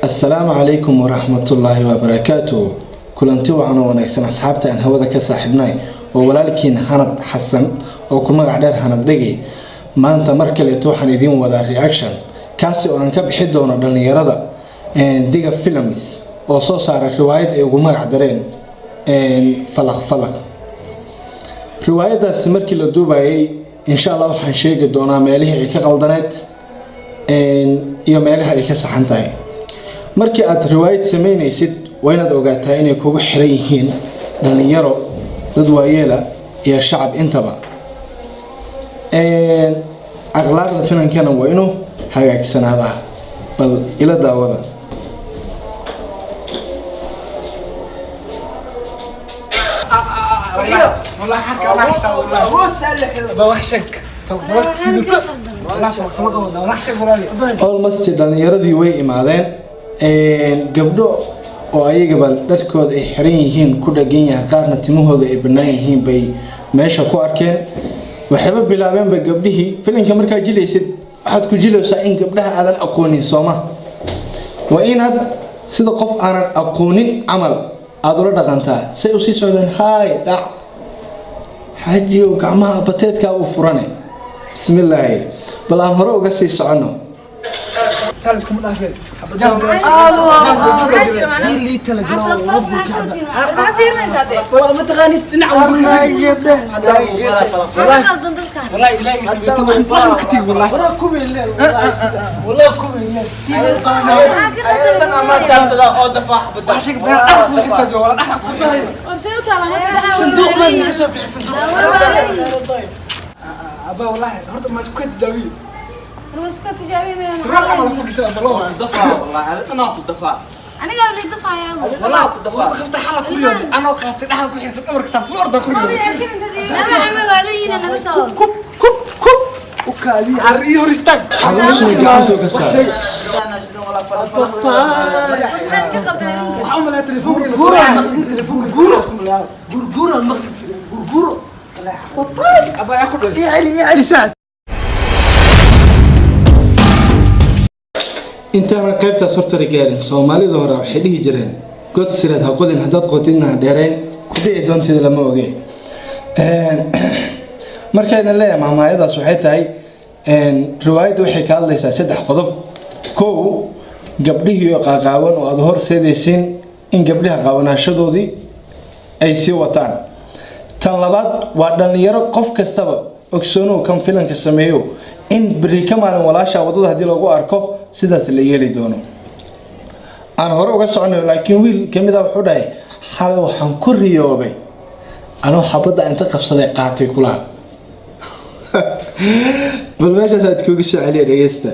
السلام عليكم ورحمة الله وبركاته. كلنتي وعنا ونكسن أصحابتي أن هودا كصاحبناي وولالكين هند حسن أو كل مقعدر هند رجي ما أنت مركل يتوحن يدين ودا رياكشن كاسي وأنك بحدونا دلني يردا ديجا فيلمز أو صار رواية أو مقعدرين فلق رواية سمركل الدوباي إن شاء الله وحنشيق دونا ماليه إيك قلدنات يوم مالها إيك صحنتاي markii aad riwaayad sameynaysid waynaad ogaataa inay kugu xiran yihiin dhalinyaro dad waayeela iyo shacab intaba akhlaaqda finankana waa inuu hagaagsanaada bal ila daawada والله حكى الله يحسن والله بوحشك almost dhalinyaradii way imaadeen gabdho oo ayagaba dadkooda ay xiran yihiin ku dhagan yahay qaarna timahooda ay banaan yihiin bay meesha ku arkeen waxba bilaabeen ba gabdhihii filimka markaa jilaysid waxaad ku jilaysaa in gabdhaha aadan aqoonin Sooma waa inaad sida qof aanan aqoonin amal aad ula dhaqantaa say u sii socdaan hay dhac hajiyo gacmaha bateedka u furane bismillah bal aan hore uga sii socono سالتكم الأخير اللي تلقوا ربك ما في ناس والله ما تغني نعم والله إلهي سبيته والله كتير والله وراكم الليل والله كم الليل أنا ما سالسلا أو دفع بدعشك بنا أحب جوال أحب صندوق ما نشوف صندوق أبا والله هذا ما كنت جميل مسكت جابي من سمع عمل فوق شيء والله دفع والله انا اخذ دفع انا قال لي دفع يا ابو والله دفع خفت حالك كل يوم انا وقفت دحل كل حين في الامر كسرت الارض كل يوم لا ما عمل علي انا قصور كب كب كب وكالي عريه ريستاك حلوشني قاعدو كسر انا شنو ولا فرق وحمل تليفون غورا تليفون غورا غورا غورا ابا ياخذ يا علي سعد intaana qaybta sorta gaarin Soomaalida hore waxay dhihi jireen god sireed ha qodin hadad qodinna dheereen ku dhici doonteeda lama oge markayna leeyahay maamaayadaas waxay tahay riwaayadu waxay ka hadlaysaa saddex qodob koow gabdhihii qaaqaawan oo aad horseedaysiin in gabdhaha qaawanaashadoodii ay sii wataan tan labaad waa dhalinyaro qof kastaba ogsoono kan filanka sameeyo in bari kamaal walaasha wadada hadii lagu arko sidaas la yeeli doono aan hore uga soconayo laakiin wiil kamida wuxuu dhahay hal waxaan ku riyooday anoo xabada inta qabsaday qaatay kula bal meesha saad kugu soo celiyo dhageysta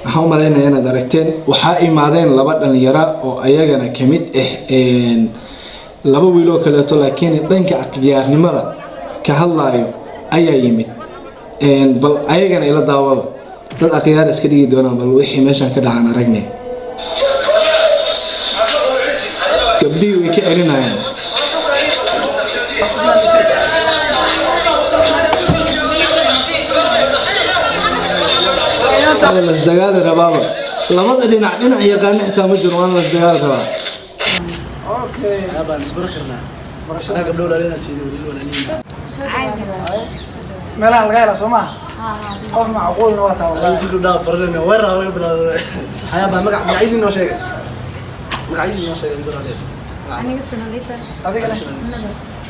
waxaan maleynayaa inaad aragteen waxaa imaadeen laba dhalinyaro oo ayagana kamid laba wiil oo kale laakiin dhanka aqoonyahanimada ka hadlayo ayaa yimid bal ayagana ila daawada dad aqoonyahan iska dhigi doonaan bal wixii meeshan ka dhacaan aragnay gabdhii way ka celinayaan هذا الازدقال ربابا لماذا دينا يقال نحتى مجر وانا الازدقال ربابا اوكي ابا نسبركنا برشنا قبل ولا لنا تيجي ولا لنا ملا الغير سمع قف معقول نواتا والله نسكو دا فرنا ورا ولا بلا هيا مقع مقعيدين نو شيء مقعيدين نو شيء ندير عليه انا قصنا ليتر هذيك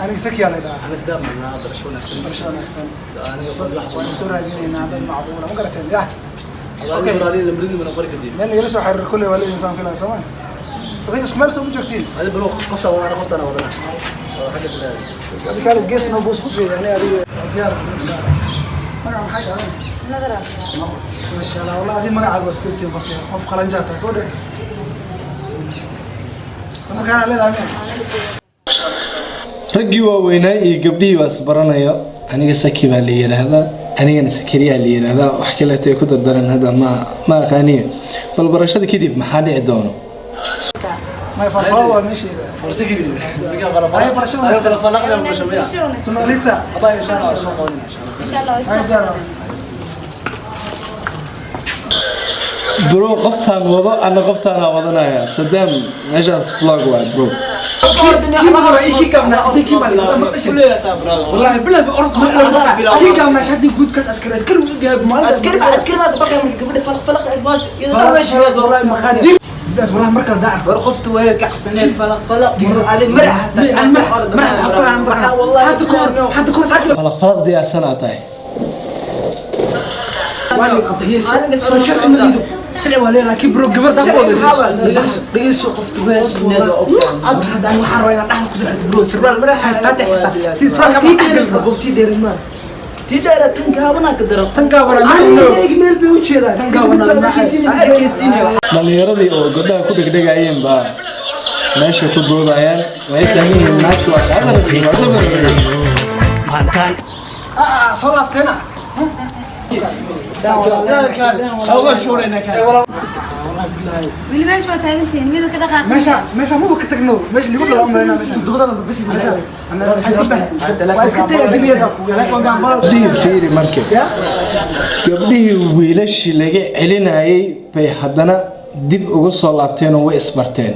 انا سكي على انا سدام من برشلونه احسن انا قفل واحد صوره جينا هذا معقوله ما قلت يا الله يبارك لي المريض من بركه دي من يلسو حر كل ولا انسان فينا سمع هذيك اسمها سو مجرتين هذا بلوك قفته وانا قفته انا وضنا حاجه هذه كانت جسمه بوس كفي يعني هذه ديار ما عم حاجه نظر ما شاء الله والله هذه مرعى واسكتي بخير قف قلنجاتها كوده انا كان عليه امين رجي waaweynaa iyo gabdhii waas baranaya aniga saki baa la yiraahdaa anigana sakariya la yiraahdaa wax kale ay ku dardaran hada ma aqaaniyo bal barashada kadib maxaa dhici doono ما يفرفروا ماشي فرسكري هاي برشلونه هاي فلقنا المشمية سوناليتا والله ان شاء الله اسوق ان شاء الله هاي جرب برو قفتان وضع أنا قفتان وضعنا يا سدام نجاز فلاج واحد برو والله بالله بأرض ما شدي قد كاس عسكري عسكري وجاب مال عسكري ما بقى من قبل فلق باص يلا وش والله ما خدي بس والله مركب داع ورخفت وهيك احسن فلق هذه مرح مرح والله حتى كور فلق ديار سنة تاي هي سوشيال ميديا شرعي ولا لكن برو قبر ده رئيس وقفت واش عبد هذا محر وين راح كسرت برو سرال مرح حتى سي سرال تي دير ما تي دير تنقابنا كدر تنقابنا انا اجمل بيوشيدا تنقابنا اركيسيني dhalinyaradii oo gabdhaha ku dhigdhigayeen baa meesha ku doodayaan way taagan naagtu waa qadar صلاتنا هو شورينا كان weli meesha waa taagantihiin mida ka dhaqaaqay ماشي مو بكتكنو ماشي اللي يقول عمرنا ماشي تضغط بس انا gabdhihii fiiri markii gabdhihii wiilashii laga celinayay bay haddana dib uga soo laabteen oo way isbarteen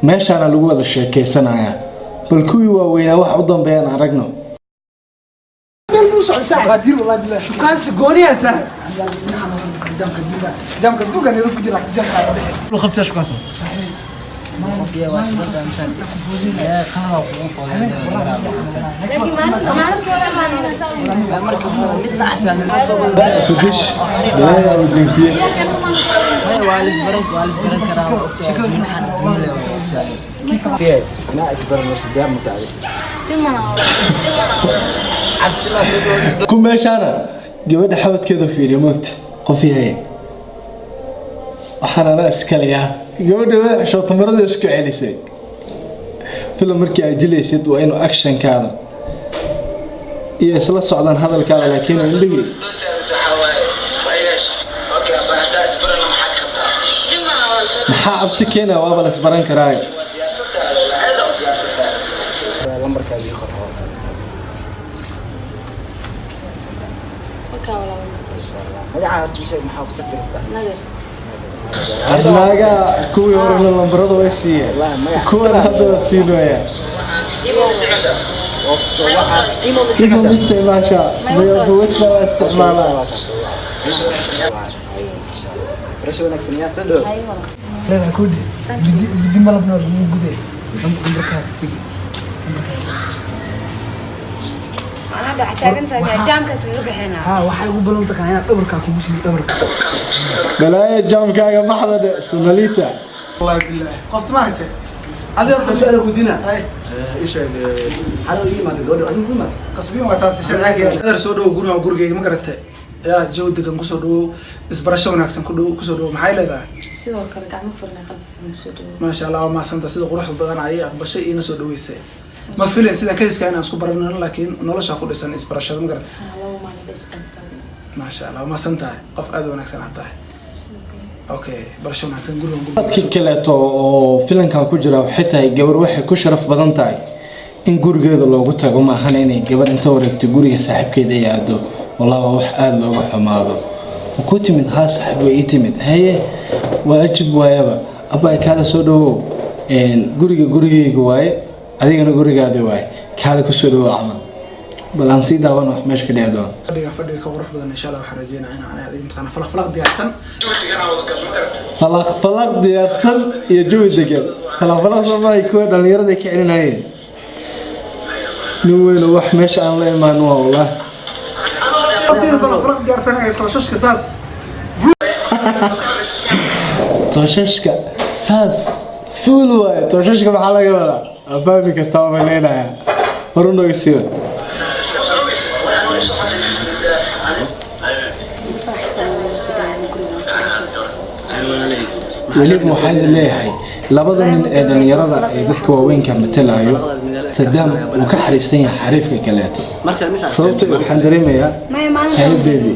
meeshaana lagu wada sheekeysanayaa bal kuwii waaweynaa wax u dambeeyaan aragno غادير والله بالله شو كان سجوني يا سهل جامك دوغا نيرو كجرا جامك لو خفت شو كاسو ما في واش بدا مشان يا قهوه laakiin maalin soo dhamaanayna saa مركب مثل احسن kudish ilaahay uu dinkiye هاي والس برد كرا شكله نحن دمله وقتها انا اسبر مش دام متعب ku meeshaana gabadha xabadkeeda fiiriyo moogta qof yahay waxaan ana iskalayaa gabadha way xishooto marada isku celisay filim markii ay jilaysid waa inuu actionkaada iyo isla socdaan hadalkaada laakiin indhigi maxaa cabsi keenaya waaba la isbaran karaayo arnaaga kuwii horena lambarada way siiyeen kuwana hadda waa siinaya ima ma isticmaashaa mayawasa waa isticmaalaa لا كودي بدي ما لبنا مو كودي anaga taagantahay ma jaamkaas kaga bixina ها waxay ugu balan tahay inaad dhabarka ku mushii dhabarka balaaye jaamkaaga maxda dhe sunalita والله بالله قفت ما انت هذا سؤال ودينا اي ايش هذا اللي ما تقول انا ما قصبين وتاس شرعك غير سو دو guriga ma garatay yaa jaw degan ku soo dhawo isbarasho wanaagsan ku soo dhawo maxay leedahay sidoo kale gacmo furna qalbiga soo dhawo ما شاء الله ما سنت sida qurux badan ay aqbashay ina soo dhaweysay ma filan sida kadiska inaan isku barano laakiin nolosha ku dhisan isbarashada ma garatay ما شاء الله ما سنت qof aad wanaagsan aad tahay okay barasho wanaagsan guriga dadkii kaleeto oo filankan ku jira waxay tahay gabar waxay ku sharaf badan tahay in gurigeeda loogu tago ma ahan inay gabar inta wareegto guriga saaxiibkeeda ay aado والله wax aad looga xumaado ku timid ha saaxiib way timid haye waajib waayaba aba ay kala soo dhawo gurigeyga waaye adigana gurigaada waaye kala ku soo dhawo amal balan si daawan wax meesha ka dhacdo fadhiga ka qurux badan insha Allah waxaan rajeynayaa inaan idin taqaan falaq diyaarsan falaq diyaarsan iyo jawi degan falaq Soomaali ku dhalinyarada ka celinayeen نوين وح مش أنا لا إيمان والله. فرق ديارسنا توششك ساس. توششك ساس فول واي توششك بحالة قبلا. أفهمي كستوى من هنا يا. هرونو يصير. وليد محايد اللي هاي لابد من يرضى يدك وين كان متلاعيو سدام وكحرف سين حريفك كلاته صوتي وحندريمة يا هاي بيبي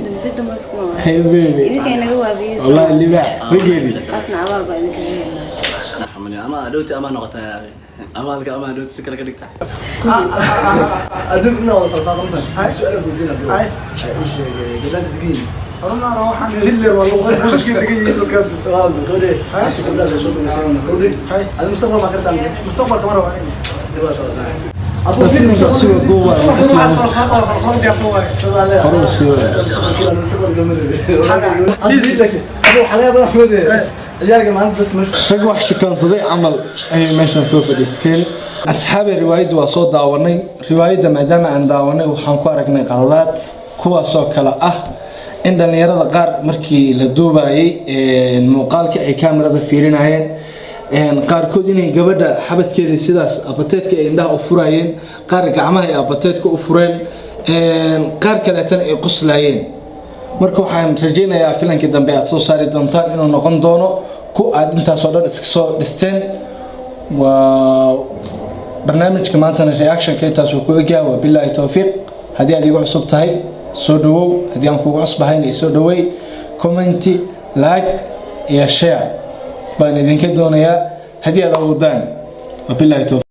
هاي بيبي والله اللي باع رجلي noqonaya ama dhowti ama noqotay amaalka ama dhowti si kale ka dhigta adun inaa wada falfaaqan su'aal guudina ay u sheegay gabadha digin أنا أروح عند هتلر والله مش كده جاي ياخد كاس كودي انت كلها زي شغل مثلا كودي هاي المستقبل ما كنت عندي مصطفى كمان هو ابو فيلم شو الضوء مصطفى أصفر خلاص يا صواري خلاص المستقبل جميل ابو حلاوه بقى فوزي اليارجا ما عندك مش rag wax shikaansaday camal ayay meeshan soo fadhiisteen asxaabi riwaayadda waa soo daawanay riwaayadda maadaama aan daawanay waxaan ku aragnay qaladaad kuwaasoo kale ah in dhalinyarada qaar markii la duubayay muuqaalkii ay kaamirada fiirinayeen qaarkood inay gabadha xabadkeeda sidaas abateedka ay indhaha u furayeen qaar gacmaha ay abateedka u fureen qaar kaleetana ay qoslayeen marka waxaan rajaynayaa filankii dambe aad soo saari doontaan inuu noqon doono ku aad intaasoo dhan iska soo dhisteen waa barnaamijka maantana reactionka intaas uu ku egyahay waa bilaahi tawfiiq haddii aad igu cusub tahay soo dhawow haddii aan kugu cusbahayn i soo dhaweey commenti like iyo share baan idinka doonayaa haddii aad awoodaan waa bilaahi tawfiiq